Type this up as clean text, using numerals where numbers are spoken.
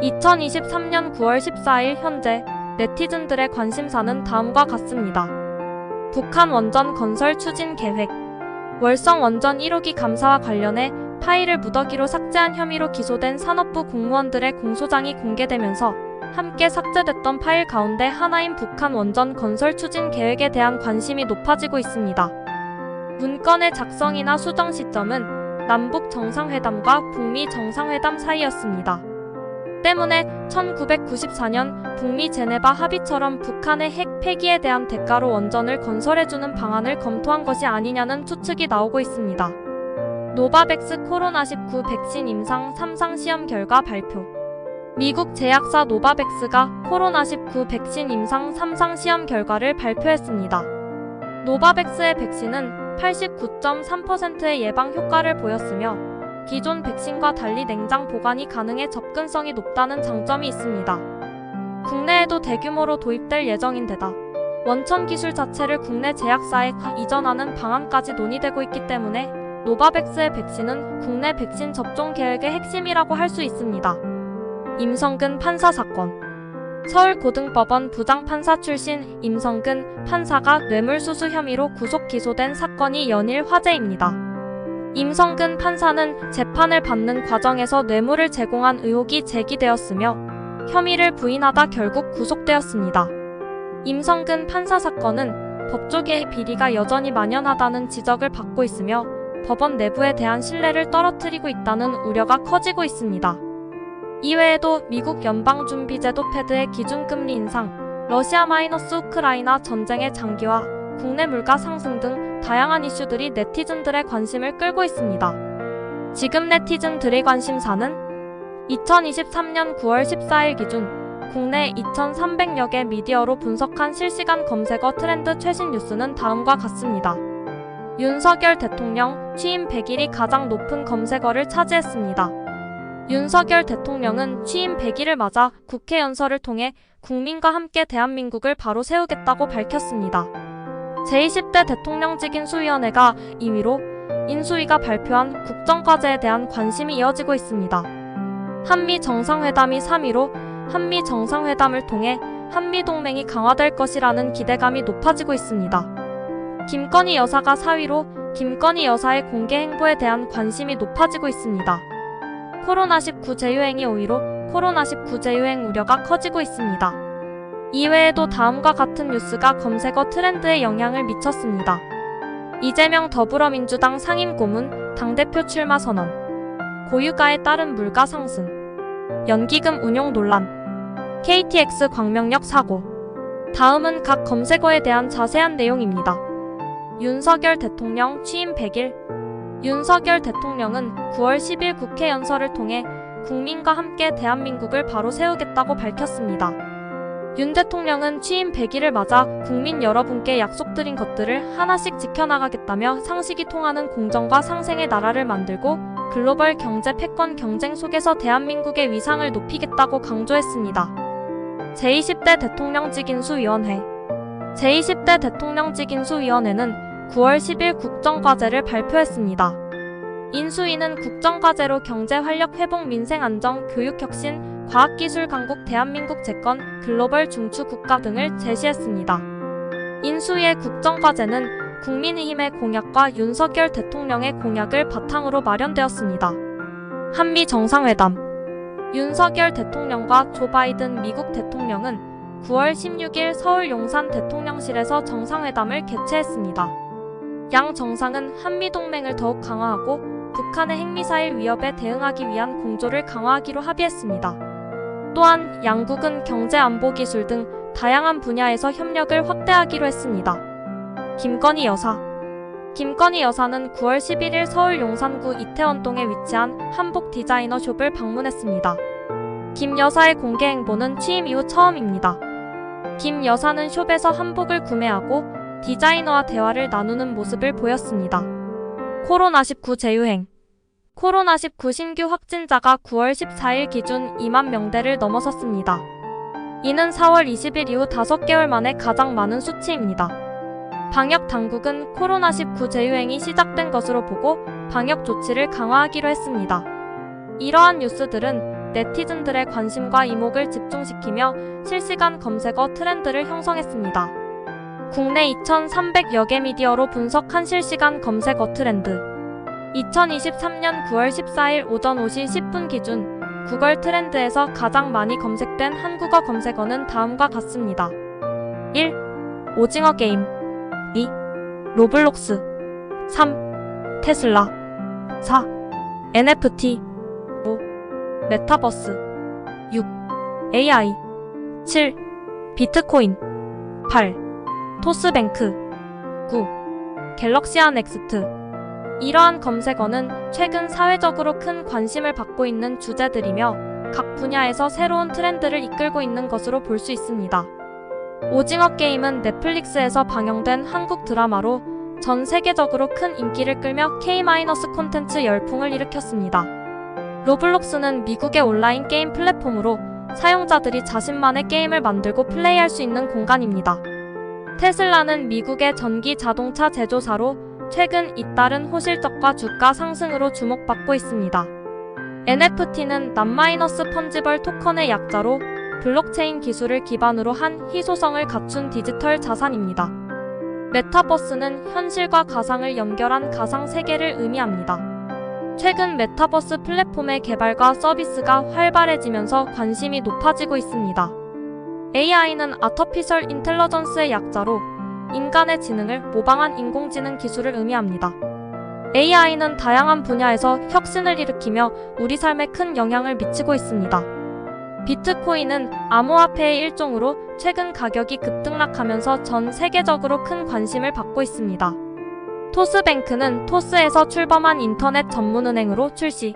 2023년 9월 14일 현재 네티즌들의 관심사는 다음과 같습니다. 북한 원전 건설 추진 계획. 월성 원전 1호기 감사와 관련해 파일을 무더기로 삭제한 혐의로 기소된 산업부 공무원들의 공소장이 공개되면서 함께 삭제됐던 파일 가운데 하나인 북한 원전 건설 추진 계획에 대한 관심이 높아지고 있습니다. 문건의 작성이나 수정 시점은 남북 정상회담과 북미 정상회담 사이였습니다. 때문에 1994년 북미 제네바 합의처럼 북한의 핵 폐기에 대한 대가로 원전을 건설해주는 방안을 검토한 것이 아니냐는 추측이 나오고 있습니다. 노바백스 코로나19 백신 임상 3상 시험 결과 발표. 미국 제약사 노바백스가 코로나19 백신 임상 3상 시험 결과를 발표했습니다. 노바백스의 백신은 89.3%의 예방 효과를 보였으며 기존 백신과 달리 냉장 보관이 가능해 접근성이 높다는 장점이 있습니다. 국내에도 대규모로 도입될 예정인데다 원천 기술 자체를 국내 제약사에 이전하는 방안까지 논의되고 있기 때문에 노바백스의 백신은 국내 백신 접종 계획의 핵심이라고 할 수 있습니다. 임성근 판사 사건. 서울고등법원 부장판사 출신 임성근 판사가 뇌물수수 혐의로 구속 기소된 사건이 연일 화제입니다. 임성근 판사는 재판을 받는 과정에서 뇌물을 제공한 의혹이 제기되었으며 혐의를 부인하다 결국 구속되었습니다. 임성근 판사 사건은 법조계의 비리가 여전히 만연하다는 지적을 받고 있으며 법원 내부에 대한 신뢰를 떨어뜨리고 있다는 우려가 커지고 있습니다. 이외에도 미국 연방준비제도 패드의 기준금리 인상, 러시아 마이너스 우크라이나 전쟁의 장기화, 국내 물가 상승 등 다양한 이슈들이 네티즌들의 관심을 끌고 있습니다. 지금 네티즌들의 관심사는 2023년 9월 14일 기준 국내 2,300여 개 미디어로 분석한 실시간 검색어 트렌드 최신 뉴스는 다음과 같습니다. 윤석열 대통령 취임 100일이 가장 높은 검색어를 차지했습니다. 윤석열 대통령은 취임 100일을 맞아 국회 연설을 통해 국민과 함께 대한민국을 바로 세우겠다고 밝혔습니다. 제20대 대통령직 인수위원회가 2위로 인수위가 발표한 국정과제에 대한 관심이 이어지고 있습니다. 한미 정상회담이 3위로 한미 정상회담을 통해 한미동맹이 강화될 것이라는 기대감이 높아지고 있습니다. 김건희 여사가 4위로 김건희 여사의 공개 행보에 대한 관심이 높아지고 있습니다. 코로나19 재유행이 5위로 코로나19 재유행 우려가 커지고 있습니다. 이외에도 다음과 같은 뉴스가 검색어 트렌드에 영향을 미쳤습니다. 이재명 더불어민주당 상임고문 당대표 출마 선언. 고유가에 따른 물가 상승. 연기금 운용 논란. KTX 광명역 사고. 다음은 각 검색어에 대한 자세한 내용입니다. 윤석열 대통령 취임 100일. 윤석열 대통령은 9월 10일 국회 연설을 통해 국민과 함께 대한민국을 바로 세우겠다고 밝혔습니다. 윤 대통령은 취임 100일을 맞아 국민 여러분께 약속드린 것들을 하나씩 지켜나가겠다며 상식이 통하는 공정과 상생의 나라를 만들고 글로벌 경제 패권 경쟁 속에서 대한민국의 위상을 높이겠다고 강조했습니다. 제20대 대통령직 인수위원회. 제20대 대통령직 인수위원회는 9월 10일 국정과제를 발표했습니다. 인수위는 국정과제로 경제 활력 회복, 민생 안정, 교육 혁신, 과학기술 강국, 대한민국 재건, 글로벌 중추 국가 등을 제시했습니다. 인수위의 국정과제는 국민의힘의 공약과 윤석열 대통령의 공약을 바탕으로 마련되었습니다. 한미 정상회담. 윤석열 대통령과 조 바이든 미국 대통령은 9월 16일 서울 용산 대통령실에서 정상회담을 개최했습니다. 양 정상은 한미동맹을 더욱 강화하고 북한의 핵미사일 위협에 대응하기 위한 공조를 강화하기로 합의했습니다. 또한 양국은 경제, 안보, 기술 등 다양한 분야에서 협력을 확대하기로 했습니다. 김건희 여사. 김건희 여사는 9월 11일 서울 용산구 이태원동에 위치한 한복 디자이너 숍을 방문했습니다. 김 여사의 공개 행보는 취임 이후 처음입니다. 김 여사는 숍에서 한복을 구매하고 디자이너와 대화를 나누는 모습을 보였습니다. 코로나19 재유행. 코로나19 신규 확진자가 9월 14일 기준 2만 명대를 넘어섰습니다. 이는 4월 20일 이후 5개월 만에 가장 많은 수치입니다. 방역 당국은 코로나19 재유행이 시작된 것으로 보고 방역 조치를 강화하기로 했습니다. 이러한 뉴스들은 네티즌들의 관심과 이목을 집중시키며 실시간 검색어 트렌드를 형성했습니다. 국내 2,300여 개 미디어로 분석한 실시간 검색어 트렌드. 2023년 9월 14일 오전 5시 10분 기준 구글 트렌드에서 가장 많이 검색된 한국어 검색어는 다음과 같습니다. 1. 오징어 게임 2. 로블록스 3. 테슬라 4. NFT 5. 메타버스 6. AI 7. 비트코인 8. 토스뱅크 9. 갤럭시아 넥스트. 이러한 검색어는 최근 사회적으로 큰 관심을 받고 있는 주제들이며 각 분야에서 새로운 트렌드를 이끌고 있는 것으로 볼 수 있습니다. 오징어 게임은 넷플릭스에서 방영된 한국 드라마로 전 세계적으로 큰 인기를 끌며 K- 콘텐츠 열풍을 일으켰습니다. 로블록스는 미국의 온라인 게임 플랫폼으로 사용자들이 자신만의 게임을 만들고 플레이할 수 있는 공간입니다. 테슬라는 미국의 전기 자동차 제조사로 최근 잇따른 호실적과 주가 상승으로 주목받고 있습니다. NFT는 넌-펀지벌 토큰의 약자로 블록체인 기술을 기반으로 한 희소성을 갖춘 디지털 자산입니다. 메타버스는 현실과 가상을 연결한 가상 세계를 의미합니다. 최근 메타버스 플랫폼의 개발과 서비스가 활발해지면서 관심이 높아지고 있습니다. AI는 아티피셜 인텔리전스의 약자로 인간의 지능을 모방한 인공지능 기술을 의미합니다. AI는 다양한 분야에서 혁신을 일으키며 우리 삶에 큰 영향을 미치고 있습니다. 비트코인은 암호화폐의 일종으로 최근 가격이 급등락하면서 전 세계적으로 큰 관심을 받고 있습니다. 토스뱅크는 토스에서 출범한 인터넷 전문은행으로 출시.